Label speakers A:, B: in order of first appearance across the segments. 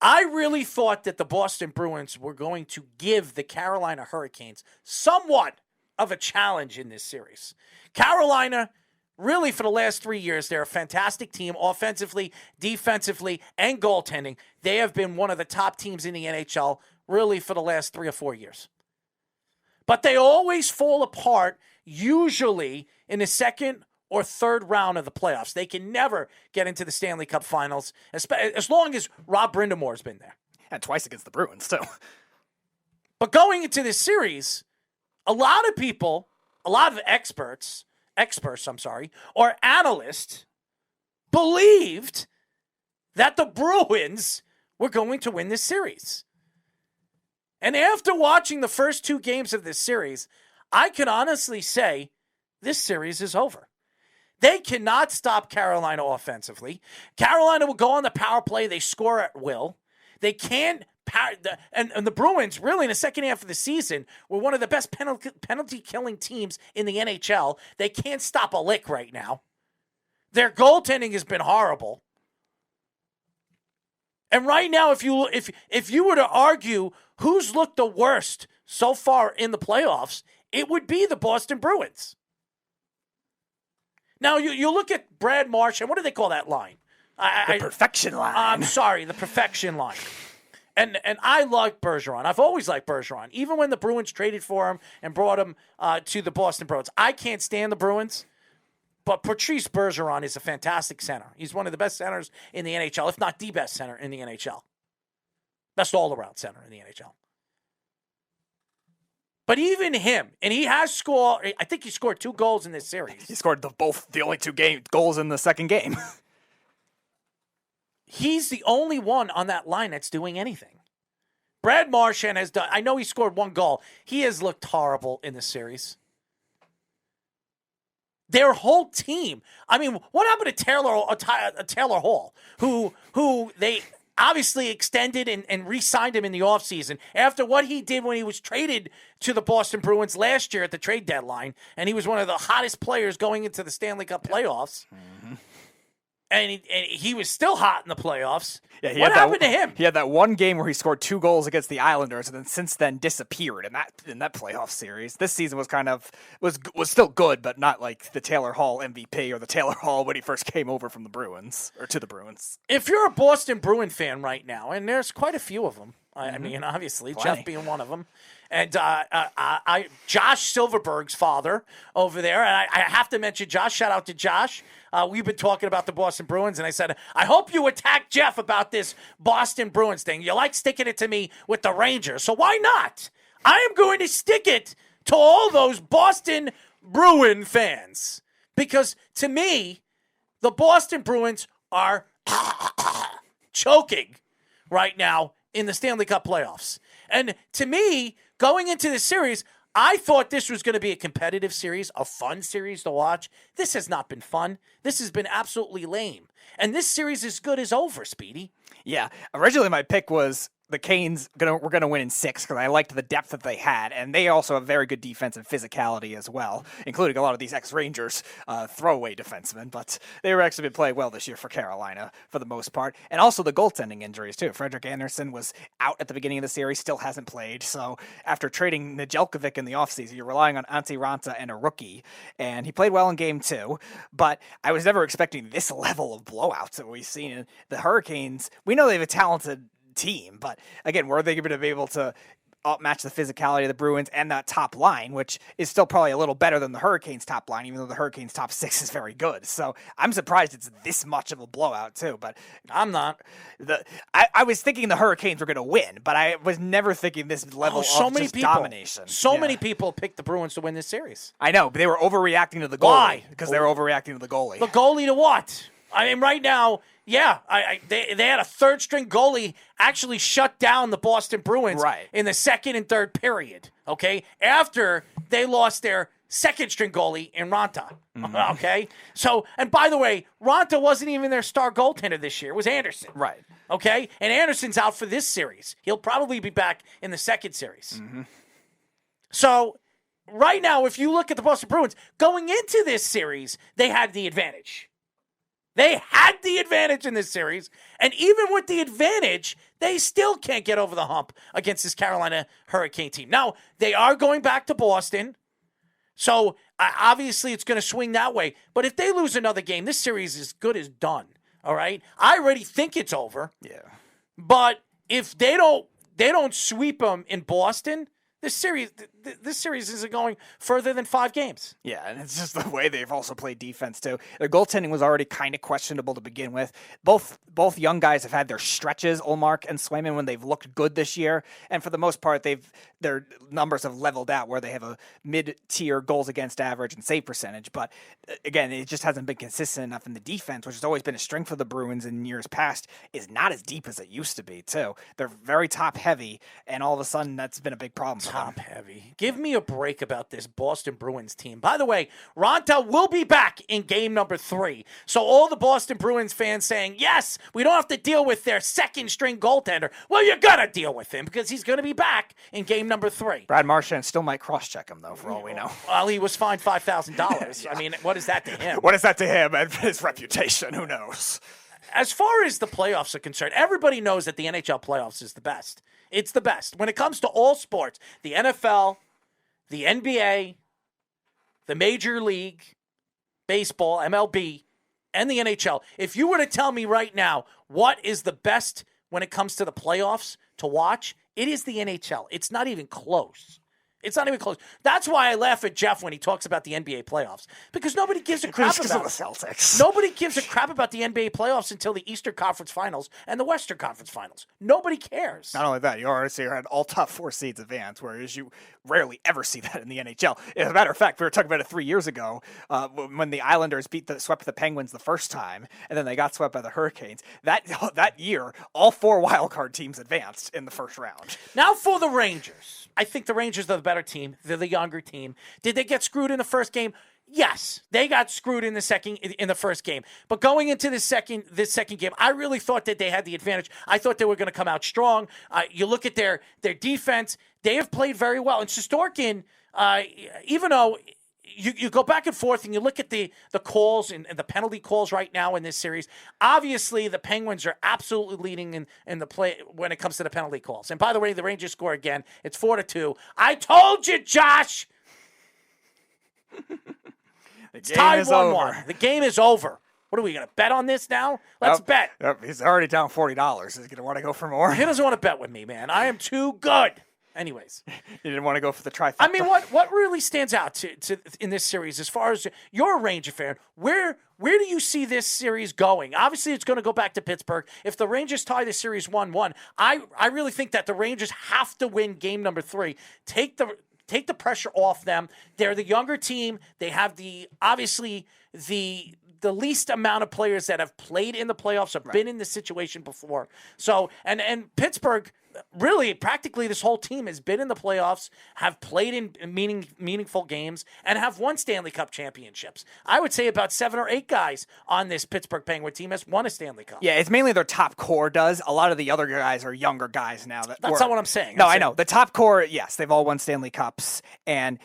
A: I really thought that the Boston Bruins were going to give the Carolina Hurricanes somewhat of a challenge in this series. Carolina, really for the last 3 years, they're a fantastic team offensively, defensively, and goaltending. They have been one of the top teams in the NHL really for the last 3 or 4 years. But they always fall apart, usually in the second or third round of the playoffs. They can never get into the Stanley Cup Finals, as long as Rob Brindamore's been there.
B: And twice against the Bruins, too.
A: But going into this series, a lot of people, a lot of experts, or analysts believed that the Bruins were going to win this series. And after watching the first 2 games of this series, I can honestly say this series is over. They cannot stop Carolina offensively. Carolina will go on the power play. They score at will. They can't. And the Bruins, really, in the second half of the season, were one of the best penalty-killing teams in the NHL. They can't stop a lick right now. Their goaltending has been horrible. And right now, if you were to argue who's looked the worst so far in the playoffs, it would be the Boston Bruins. Now, you look at Brad Marsh, and what do they call that line?
B: The perfection line.
A: I'm sorry, the perfection line. And I like Bergeron. I've always liked Bergeron, even when the Bruins traded for him and brought him to the Boston Bruins. I can't stand the Bruins, but Patrice Bergeron is a fantastic center. He's one of the best centers in the NHL, if not the best center in the NHL. Best all-around center in the NHL. But even him, and he has scored, I think he scored 2 goals in this series.
B: He scored the only 2 goals in the second game.
A: He's the only one on that line that's doing anything. Brad Marchand has done, I know he scored 1 goal. He has looked horrible in this series. Their whole team. I mean, what happened to Taylor Hall, who they obviously extended and re-signed him in the offseason after what he did when he was traded to the Boston Bruins last year at the trade deadline, and he was one of the hottest players going into the Stanley Cup playoffs. Mm-hmm. And he was still hot in the playoffs. Yeah, what happened to him?
B: He had that 1 game where he scored 2 goals against the Islanders, and then since then disappeared in that playoff series. This season was was still good, but not like the Taylor Hall MVP or the Taylor Hall when he first came over from the Bruins or to the Bruins.
A: If you're a Boston Bruin fan right now, and there's quite a few of them, I mean, obviously,
B: Plenty.
A: Jeff being one of them. And Josh Silverberg's father over there. And I have to mention Josh. Shout out to Josh. We've been talking about the Boston Bruins, and I said, I hope you attack Jeff about this Boston Bruins thing. You like sticking it to me with the Rangers, so why not? I am going to stick it to all those Boston Bruin fans. Because to me, the Boston Bruins are choking right now in the Stanley Cup playoffs. And to me, going into this series, I thought this was going to be a competitive series, a fun series to watch. This has not been fun. This has been absolutely lame. And this series is good as over, Speedy.
B: Yeah. Originally, my pick was the Canes were going to win in 6 because I liked the depth that they had, and they also have very good defensive physicality as well, including a lot of these ex-Rangers throwaway defensemen, but they were actually been playing well this year for Carolina for the most part, and also the goaltending injuries too. Frederik Andersen was out at the beginning of the series, still hasn't played, so after trading Nedeljkovic in the offseason, you're relying on Antti Raanta and a rookie, and he played well in Game 2, but I was never expecting this level of blowouts that we've seen. The Hurricanes, we know they have a talented team, but again, were they going to be able to outmatch the physicality of the Bruins and that top line, which is still probably a little better than the Hurricanes top line, even though the Hurricanes top 6 is very good. So I'm surprised it's this much of a blowout too, but
A: I'm not.
B: I was thinking the Hurricanes were going to win, but I was never thinking this level of domination.
A: So many people picked the Bruins to win this series.
B: I know, but they were overreacting to the goalie.
A: Why?
B: Because they were overreacting to the goalie.
A: The goalie to what? I mean, right now, yeah, they had a third-string goalie actually shut down the Boston Bruins in the second and third period, okay, after they lost their second-string goalie in Raanta, okay? So, and by the way, Raanta wasn't even their star goaltender this year. It was Andersen.
B: Right.
A: Okay? And Andersen's out for this series. He'll probably be back in the second series. Mm-hmm. So, right now, if you look at the Boston Bruins, going into this series, they had the advantage. They had the advantage in this series, and even with the advantage, they still can't get over the hump against this Carolina Hurricane team. Now, they are going back to Boston, so obviously it's going to swing that way. But if they lose another game, this series is good as done, all right? I already think it's over.
B: Yeah.
A: But if they don't sweep them in Boston, this series isn't going further than 5 games.
B: Yeah, and it's just the way they've also played defense too. Their goaltending was already kind of questionable to begin with. Both young guys have had their stretches, Ullmark and Swayman, when they've looked good this year, and for the most part, their numbers have leveled out where they have a mid-tier goals against average and save percentage. But again, it just hasn't been consistent enough in the defense, which has always been a strength of the Bruins in years past. Is not as deep as it used to be too. They're very top heavy, and all of a sudden that's been a big problem for them.
A: Top heavy. Give me a break about this Boston Bruins team. By the way, Ronta will be back in game number 3. So all the Boston Bruins fans saying, yes, we don't have to deal with their second-string goaltender. Well, you're going to deal with him because he's going to be back in game number 3.
B: Brad Marchand still might cross-check him, though, for all we know.
A: Well, he was fined $5,000. Yeah. I mean, what is that to him?
B: What is that to him and his reputation? Who knows?
A: As far as the playoffs are concerned, everybody knows that the NHL playoffs is the best. It's the best. When it comes to all sports, the NFL, the NBA, the Major League Baseball, MLB, and the NHL, if you were to tell me right now what is the best when it comes to the playoffs to watch, it is the NHL. It's not even close. It's not even close. That's why I laugh at Jeff when he talks about the NBA playoffs, because nobody gives a crap about
B: the Celtics.
A: Nobody gives a crap about the NBA playoffs until the Eastern Conference Finals and the Western Conference Finals. Nobody cares.
B: Not only that, you already had all top 4 seeds advance, whereas you rarely ever see that in the NHL. As a matter of fact, we were talking about it 3 years ago when the Islanders swept the Penguins the first time, and then they got swept by the Hurricanes. That year, all 4 wildcard teams advanced in the first round.
A: Now for the Rangers. I think the Rangers are the better team. They're the younger team. Did they get screwed in the first game? Yes, they got screwed in the first game. But going into this second game, I really thought that they had the advantage. I thought they were going to come out strong. You look at their defense; they have played very well. And Shesterkin, even though you go back and forth and you look at the calls and the penalty calls right now in this series, obviously the Penguins are absolutely leading in the play when it comes to the penalty calls. And by the way, the Rangers score again. It's 4-2. I told you, Josh. It's tied 1-1. The game is over. What are we going to bet on this now? Let's bet.
B: He's already down $40. Is he going to want to go for more?
A: He doesn't want to bet with me, man. I am too good. Anyways,
B: you didn't want to go for the trifecta.
A: I mean, what really stands out to in this series, as far as you're a Ranger fan, where do you see this series going? Obviously, it's going to go back to Pittsburgh. If the Rangers tie the series 1-1, I really think that the Rangers have to win game number 3. Take the pressure off them. They're the younger team. They have the least amount of players that have played in the playoffs, have been in this situation before. So, and Pittsburgh, really, practically this whole team has been in the playoffs, have played in meaningful games, and have won Stanley Cup championships. I would say about 7 or 8 guys on this Pittsburgh Penguin team has won a Stanley Cup.
B: Yeah, it's mainly their top core does. A lot of the other guys are younger guys now.
A: That's not what I'm saying.
B: I know. The top core, yes, they've all won Stanley Cups, and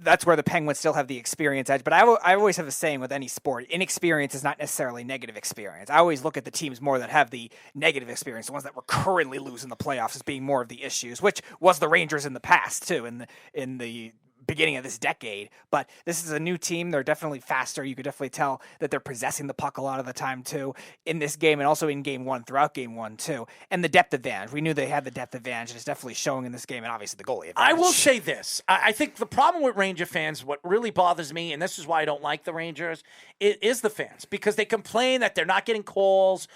B: that's where the Penguins still have the experience edge. But I always have a saying with any sport, inexperience is not necessarily negative experience. I always look at the teams more that have the negative experience, the ones that were currently losing the playoffs as being more of the issues, which was the Rangers in the past, too, in the beginning of this decade. But this is a new team. They're definitely faster. You could definitely tell that they're possessing the puck a lot of the time, too, in this game and also in game 1, throughout game 1, too. And the depth advantage. We knew they had the depth advantage, and it's definitely showing in this game, and obviously the goalie advantage.
A: I will say this. I think the problem with Ranger fans, what really bothers me, and this is why I don't like the Rangers, is the fans, because they complain that they're not getting calls.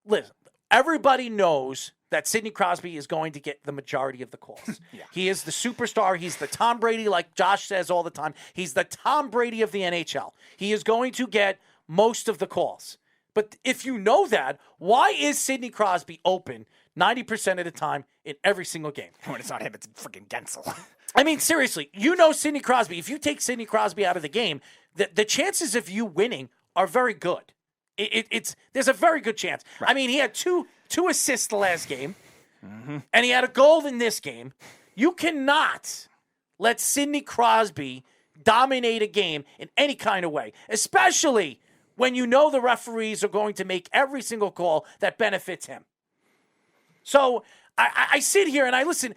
A: Listen, everybody knows that Sidney Crosby is going to get the majority of the calls. Yeah. He is the superstar. He's the Tom Brady, like Josh says all the time. He's the Tom Brady of the NHL. He is going to get most of the calls. But if you know that, why is Sidney Crosby open 90% of the time in every single game?
B: When it's not him, it's freaking Gensel.
A: I mean, seriously, you know Sidney Crosby. If you take Sidney Crosby out of the game, the chances of you winning are very good. There's a very good chance. Right. I mean, he had two assists the last game, and he had a goal in this game. You cannot let Sidney Crosby dominate a game in any kind of way, especially when you know the referees are going to make every single call that benefits him. So I sit here and I listen.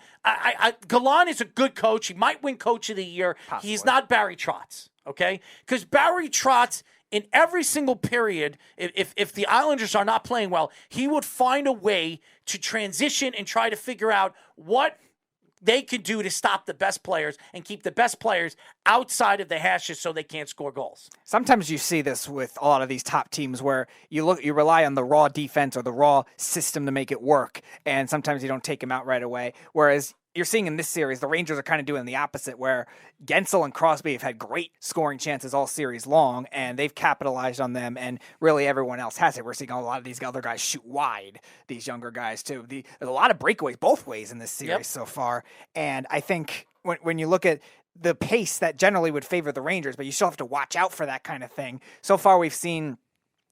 A: Gallant is a good coach. He might win Coach of the Year.
B: Possibly.
A: He's not Barry Trotz, okay? Because Barry Trotz, in every single period, if the Islanders are not playing well, he would find a way to transition and try to figure out what they could do to stop the best players and keep the best players outside of the hashes so they can't score goals.
B: Sometimes you see this with a lot of these top teams where you rely on the raw defense or the raw system to make it work, and sometimes you don't take them out right away. Whereas you're seeing in this series, the Rangers are kind of doing the opposite, where Gensel and Crosby have had great scoring chances all series long, and they've capitalized on them, and really everyone else has it. We're seeing a lot of these other guys shoot wide, these younger guys, too. There's a lot of breakaways both ways in this series so far, and I think when you look at the pace that generally would favor the Rangers, but you still have to watch out for that kind of thing. So far we've seen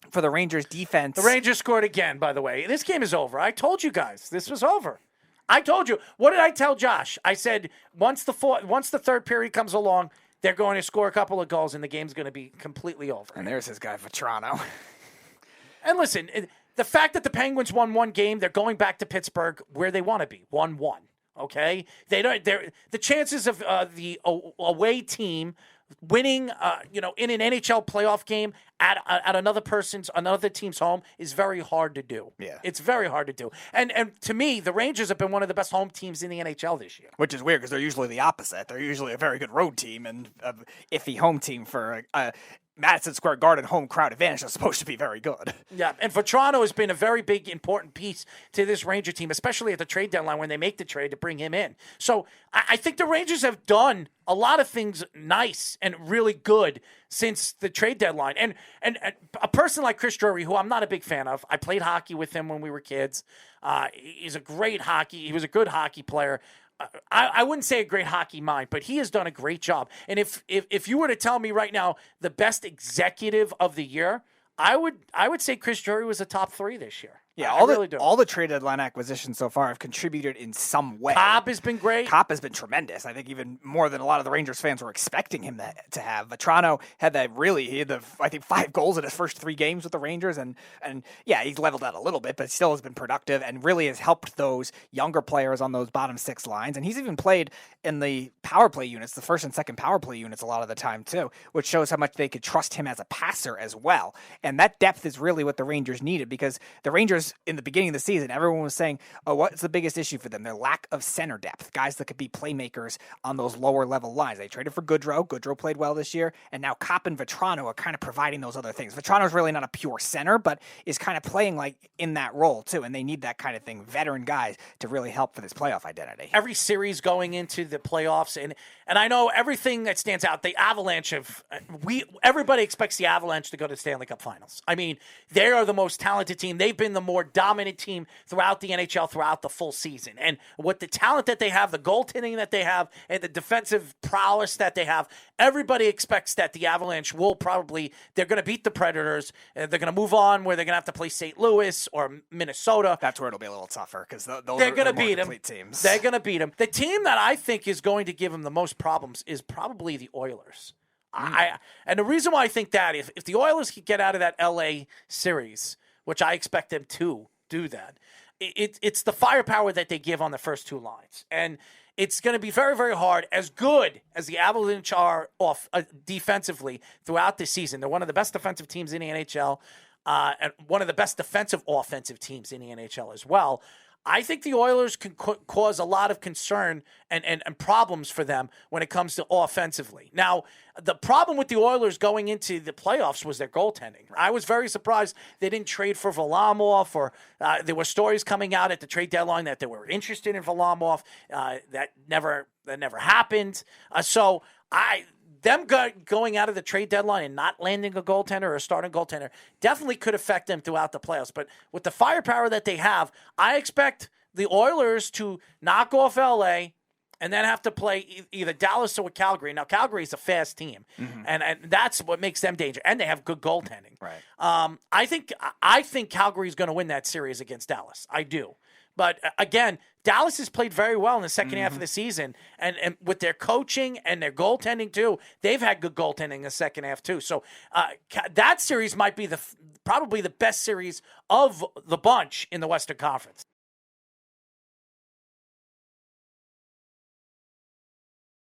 B: for the Rangers defense.
A: The Rangers scored again, by the way. This game is over. I told you guys this was over. I told you. What did I tell Josh? I said once the third period comes along, they're going to score a couple of goals and the game's going to be completely over.
B: And there's his guy Vetrano.
A: And listen, the fact that the Penguins won one game, they're going back to Pittsburgh where they want to be, 1-1. Okay, the chances of the away team winning, in an NHL playoff game at another team's home is very hard to do.
B: Yeah,
A: it's very hard to do. And to me, the Rangers have been one of the best home teams in the NHL this year.
B: Which is weird because they're usually the opposite. They're usually a very good road team and an iffy home team for Madison Square Garden home crowd advantage is supposed to be very good.
A: Yeah, and Vetrano has been a very big, important piece to this Ranger team, especially at the trade deadline when they make the trade to bring him in. So I think the Rangers have done a lot of things nice and really good since the trade deadline. And a person like Chris Drury, who I'm not a big fan of, I played hockey with him when we were kids. He's a great he was a good hockey player. I wouldn't say a great hockey mind, but he has done a great job. And if you were to tell me right now the best executive of the year, I would say Chris Drury was a top 3 this year.
B: Yeah, all the trade deadline acquisitions so far have contributed in some way.
A: Cobb has been great.
B: Cobb has been tremendous. I think even more than a lot of the Rangers fans were expecting him to have. Vetrano had I think 5 goals in his first 3 games with the Rangers, and yeah, he's leveled out a little bit, but still has been productive and really has helped those younger players on those bottom 6 lines. And he's even played in the power play units, the first and second power play units a lot of the time too, which shows how much they could trust him as a passer as well. And that depth is really what the Rangers needed, because the Rangers in the beginning of the season, everyone was saying, oh, what's the biggest issue for them? Their lack of center depth, guys that could be playmakers on those lower level lines. They traded for Goodrow. Goodrow played well this year, and now Kopp and Vetrano are kind of providing those other things. Vetrano's really not a pure center, but is kind of playing like in that role too, and they need that kind of thing, veteran guys to really help for this playoff identity.
A: Every series going into the playoffs, and I know everything that stands out, the Avalanche everybody expects the Avalanche to go to the Stanley Cup Finals. I mean, they are the most talented team. They've been the more dominant team throughout the NHL throughout the full season. And with the talent that they have, the goaltending that they have, and the defensive prowess that they have, everybody expects that the Avalanche they're going to beat the Predators. They're going to move on where they're going to have to play St. Louis or Minnesota.
B: That's where it'll be a little tougher because they're
A: going to beat them.
B: Teams.
A: They're going to beat them. The team that I think is going to give them the most problems is probably the Oilers. And the reason why I think that, if the Oilers can get out of that LA series, which I expect them to do that, it's the firepower that they give on the first 2 lines. And it's going to be very, very hard. As good as the Avalanche are defensively throughout the season, they're one of the best defensive teams in the NHL and one of the best defensive offensive teams in the NHL as well. I think the Oilers can cause a lot of concern and problems for them when it comes to offensively. Now, the problem with the Oilers going into the playoffs was their goaltending. I was very surprised they didn't trade for Varlamov, or there were stories coming out at the trade deadline that they were interested in Varlamov. That never happened. Them going out of the trade deadline and not landing a goaltender or a starting goaltender definitely could affect them throughout the playoffs. But with the firepower that they have, I expect the Oilers to knock off LA and then have to play either Dallas or Calgary. Now, Calgary is a fast team, and that's what makes them dangerous. And they have good goaltending.
B: Right.
A: I think Calgary is going to win that series against Dallas. I do. But again, Dallas has played very well in the second half of the season, and with their coaching and their goaltending too, they've had good goaltending in the second half too. So that series might be probably the best series of the bunch in the Western Conference.